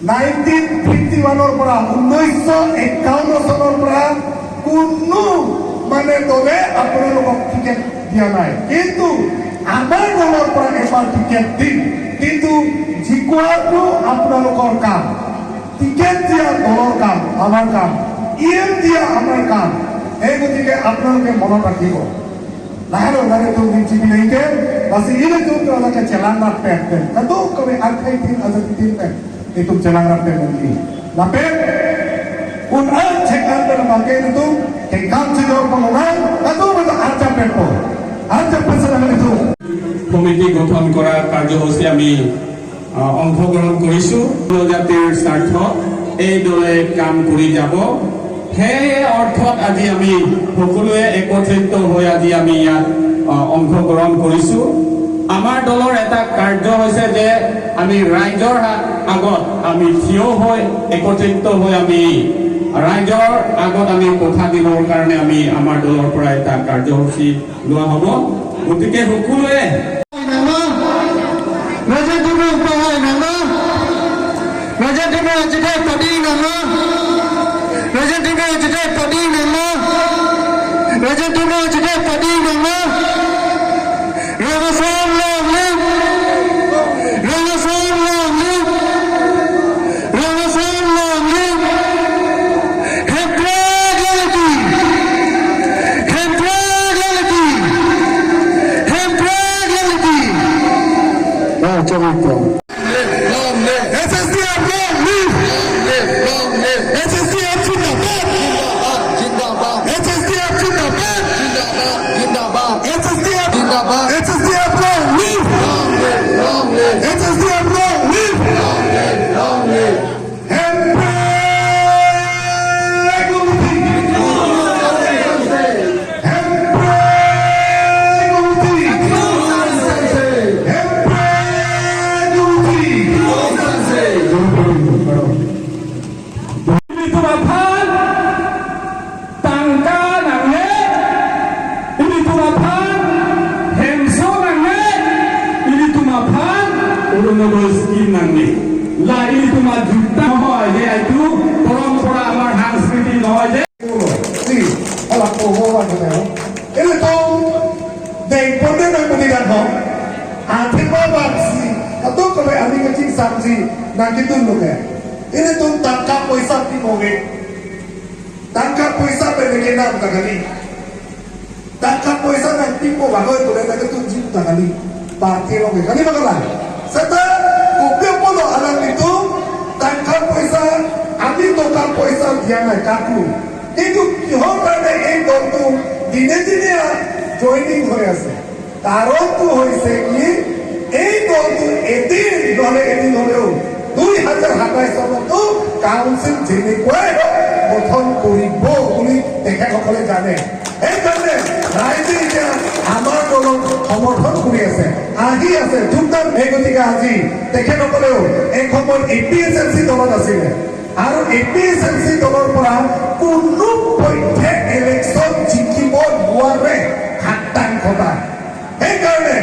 1951 পৰা 1951 চনৰ পৰা কোনো মানে দলে আপোনালোকক টিকেট দিয়া নাই, কিন্তু আমাৰ দলৰ পৰা এবাৰ টিকেট দিম, কিন্তু জিকোৱাটো আপোনালোকৰ কাম, টিকেট দিয়া দলৰ কাম, আমাৰ কাম, ইএম দিয়া আমাৰ কাম। এই গতিকে আপোনালোকে মনত ৰাখিব। Lahalo lari tu di Cibineke, masih ini tu kalau ke Celang Rapet, tentu kami akan azat tin itu Celang Rapet nanti. Lapet, unan cekal berbagai itu, kekam sejauh pengunan, tentu betul arca pepo, arca pesanan itu. Committee গঠন কৰা কাৰ্যসূচী আমি অংশগ্ৰহণ কৰিছোঁ। জাতিৰ স্বাৰ্থ এই দলে কাম কৰি যাব, সেই অৰ্থত আজি আমি সকলোৱে একত্ৰিত হৈ আজি আমি ইয়াত অংশগ্ৰহণ কৰিছোঁ। আমাৰ দলৰ এটা কাৰ্য হৈছে যে আমি ৰাইজৰ আগত আমি থিয় হৈ একত্ৰিত হৈ আমি ৰাইজৰ আগত আমি কথা দিবৰ কাৰণে আমি আমাৰ দলৰ পৰা এটা কাৰ্যসূচী লোৱা হ'ব। গতিকে সকলোৱে ini tuh tangkap poisa di moge, tangkap poisa pendeknya bukan kali, tangkap poisa nanti mau bagai tu lagi tu jin bukan kali, parti moge kali bagaimana? Setelah kopi polo alam itu tangkap poisa, abi tangkap poisa dia nak kaku, itu orang yang itu dini joining hoyase, karon tu hoyase ki, itu etin dole 2027 চনতো council যেনেকুৱাই গঠন কৰিব বুলি তেখেতসকলে জানে। সেইকাৰণে ৰাইজে এতিয়া আমাৰ দলক সমৰ্থন কৰি আছে, আহি আছে, যোগদান। সেই গতিকে আজি তেখেতসকলেও এসময়ত APSLC দলত আছিলে আৰু APSLC দলৰ পৰা কোনোপধ্যে ইলেকশ্যন জিকিব নোৱাৰে শতাংশতা। সেইকাৰণে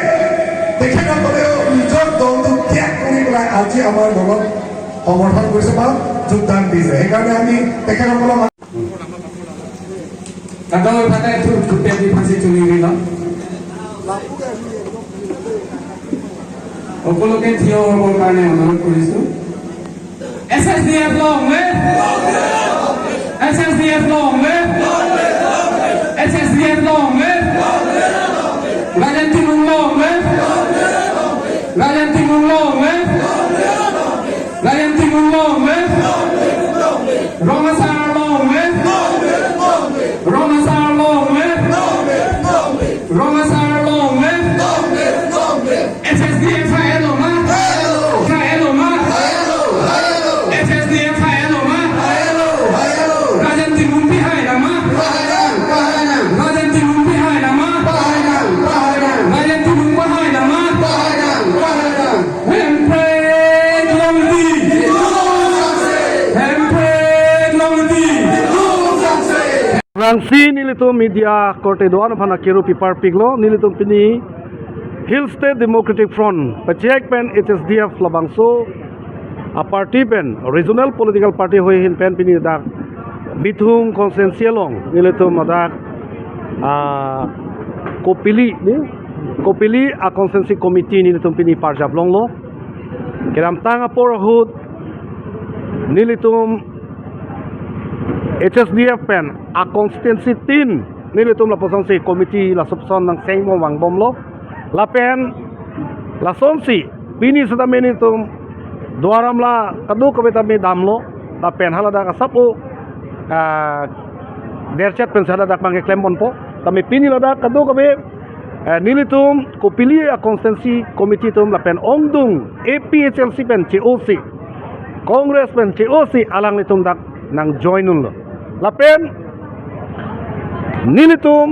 তেখেতসকলেও নিজৰ দলটোক ত্যাগ কৰি পেলাই আজি আমাৰ দলত সমৰ্থন কৰিছে বা যোগদান দিছে। সেইকাৰণে আমি তেখেতসকলক সকলোকে থিয় হ'বৰ কাৰণে অনুৰোধ কৰিছোঁ। SSDF long live! SSDF long live! SSDF long live! Rajan Timur long live! Rajan Timur long live! Rajan Timur long live! Romasar long live! Romasar long live! Romasar long live! SSDF hello ma! Hello ma! SSDF hello ma! Rajan Timur bihai nama! Rajan Timur bihai nama! Rajan Timur bihai nama! Rangsi nilitum media korte doan phana kiru pipar piglo nilitum pini Hill State Democratic Front pachek pen HSDF labangso a party pen regional political party hoi hin pen pini dak bithung konsensialong nilitum adak kopili ni kopili a konsensi committee nilitum pini parjablong lo kiram tanga porahut nilitum HSDF pen a constituency tin nilitum la posong si committee la subson ng sengmo wang bom lo la pen la sonsi pini sa nilitum duaram la kadu kabeta me damlo la pen halada ka sapu derchat pen sada dak mange klembon po tami pini la dak kadu kabe nilitum ko pili a constituency committee tum la pen ongdung APHLC pen COC Congress pen COC alang litum dak nang joinun lo la pen nilitum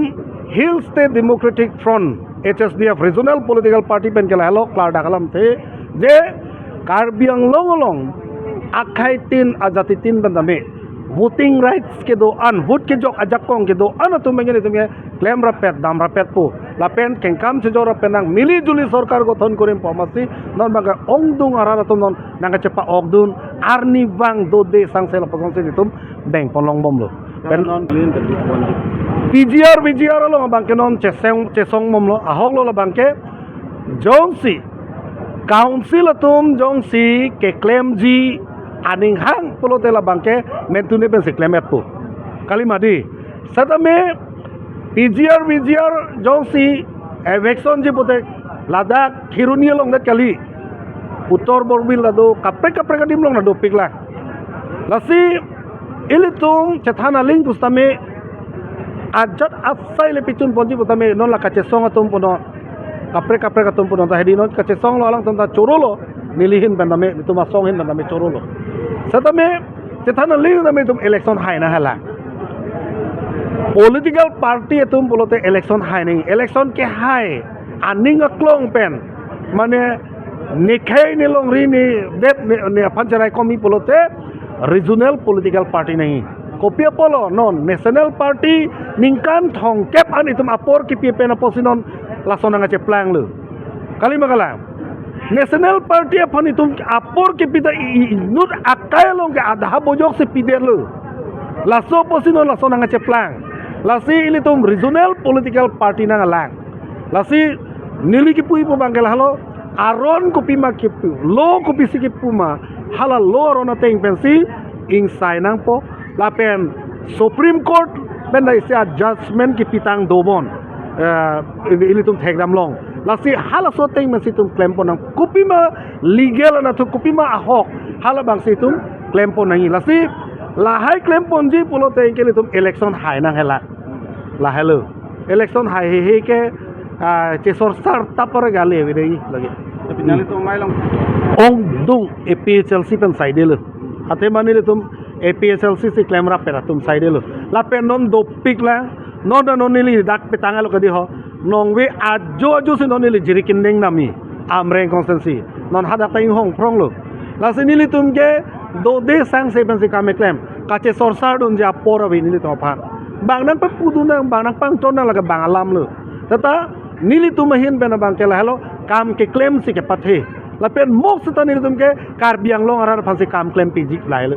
Hill State Democratic Front HSDF Regional Political Party pen kala halo klar dakalam te je Karbiang longolong akai tin ajati tin bandame voting rights ke do an vote ke jok ajak kong ke do an tu mengene tu claim rapet dam rapet pu lapen kengkam se jora penang mili juli sarkar gothan korim pamasi non baga ongdung arara tum non nanga cepa ogdun arni bang do de sang sela pasong se tum beng ponlong bom lo pen PGR lo bang ke non chesong mom lo ahok lo la bang ke jongsi council atum jongsi ke claim ji aning hang pulo tela bangke mentune ben se claim pu kalimadi satame PGR jongsi election ji bote ladak khirunia long dat kali uttor borbil lado kapre kadim long lado pikla lasi ilitum cethana ling pustame ajat asai le pichun ponji putame non la kache song atum puno kapre katum puno ta hedino kache song lo alang tanta chorolo nilihin bandame itu masong hin bandame chorolo satame cethana ling name tum election hai na hala political party tum pulote election hai ning election ke hai aning aklong pen mane nikhai ni long ri ni det ne pancharai komi pulote regional political party nahi kopia polo non national party ningkan thongkep an itum apor ki pen posinon lasona ngache plang lu kali makala national party apani tum apor ke pida nut akai long ke adha bojok se pider lu laso posinon lasona ngache plang lasi ili tum regional political party na ngalang lasi nili ki pui po bangkel halo aron kopi makipu lo kopi sikipu ma hala lo arona teng pensi ing sainang po lapen Supreme Court ben dai sia judgment ki pitang dobon ili tum thekdam long lasi hala so teng men situm claim po nang kupima legal na to kupima ahok hala bang situm claim po nang lasi lahai claim po ji pulo teng ke litum election hai nang hela lahelo election hai he ke chesor sar tapar gale videi lagi tapi nali to mai long ong dung APHLC pen side le ate mani litum APHLC si claim rap pera tum side lo la pen non do pik la non da non nili dak petanga lo kadi ho nong we ajo si non nili jirikin deng nami amreng consensi non hada ta ing hong prong lo la se nili tum ke do de sang se pen si kame claim kache sorsar don ja pora we nili to pa bang nang pa pudu nang bang nang pang ton nang la bang alam lo tata nili tum hin ben bang ke la hello kam ke claim si ke pathe la pen mok sa nili tum ke Karbiang long arar phansi kam claim piji lai lo